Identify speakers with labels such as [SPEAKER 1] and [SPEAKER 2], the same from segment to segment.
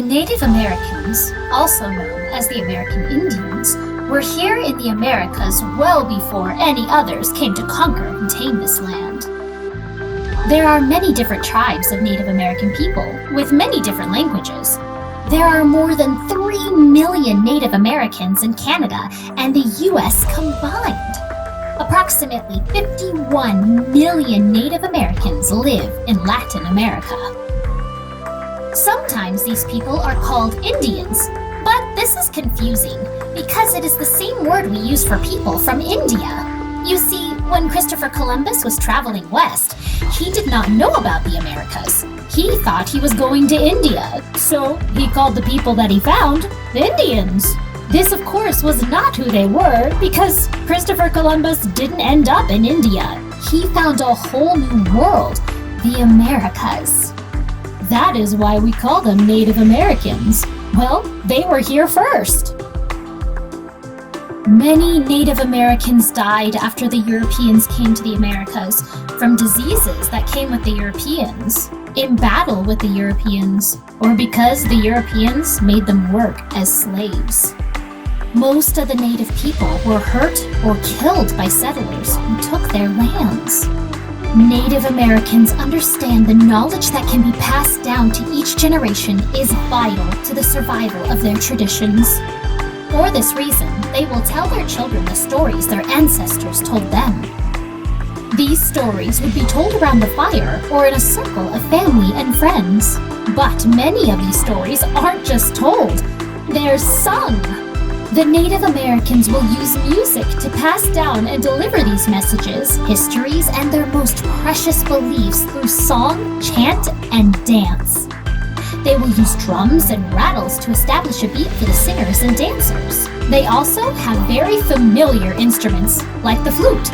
[SPEAKER 1] Native Americans, also known as the American Indians, were here in the Americas well before any others came to conquer and tame this land. There are many different tribes of Native American people, with many different languages. There are more than 3 million Native Americans in Canada and the US combined. Approximately 51 million Native Americans live in Latin America. Sometimes these people are called Indians, but this is confusing because it is the same word we use for people from India. You see, when Christopher Columbus was traveling west, he did not know about the Americas. He thought he was going to India, so he called the people that he found Indians. This, of course, was not who they were because Christopher Columbus didn't end up in India. He found a whole new world, the Americas. That is why we call them Native Americans. Well, they were here first. Many Native Americans died after the Europeans came to the Americas from diseases that came with the Europeans, in battle with the Europeans, or because the Europeans made them work as slaves. Most of the native people were hurt or killed by settlers who took their lands. Native Americans understand the knowledge that can be passed down to each generation is vital to the survival of their traditions. For this reason, they will tell their children the stories their ancestors told them. These stories would be told around the fire or in a circle of family and friends. But many of these stories aren't just told, they're sung. The Native Americans will use music to pass down and deliver these messages, histories, and their most precious beliefs through song, chant, and dance. They will use drums and rattles to establish a beat for the singers and dancers. They also have very familiar instruments, like the flute,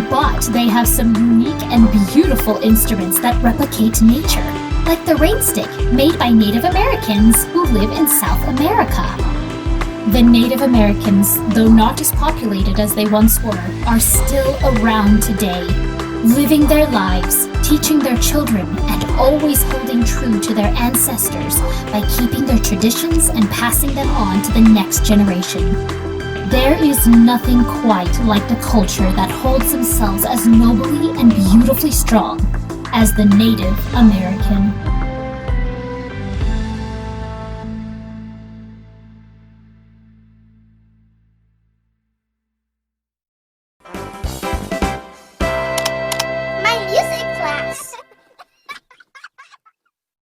[SPEAKER 1] but they have some unique and beautiful instruments that replicate nature, like the rainstick made by Native Americans who live in South America. The Native Americans, though not as populated as they once were, are still around today, living their lives, teaching their children, and always holding true to their ancestors by keeping their traditions and passing them on to the next generation. There is nothing quite like the culture that holds themselves as nobly and beautifully strong as the Native American.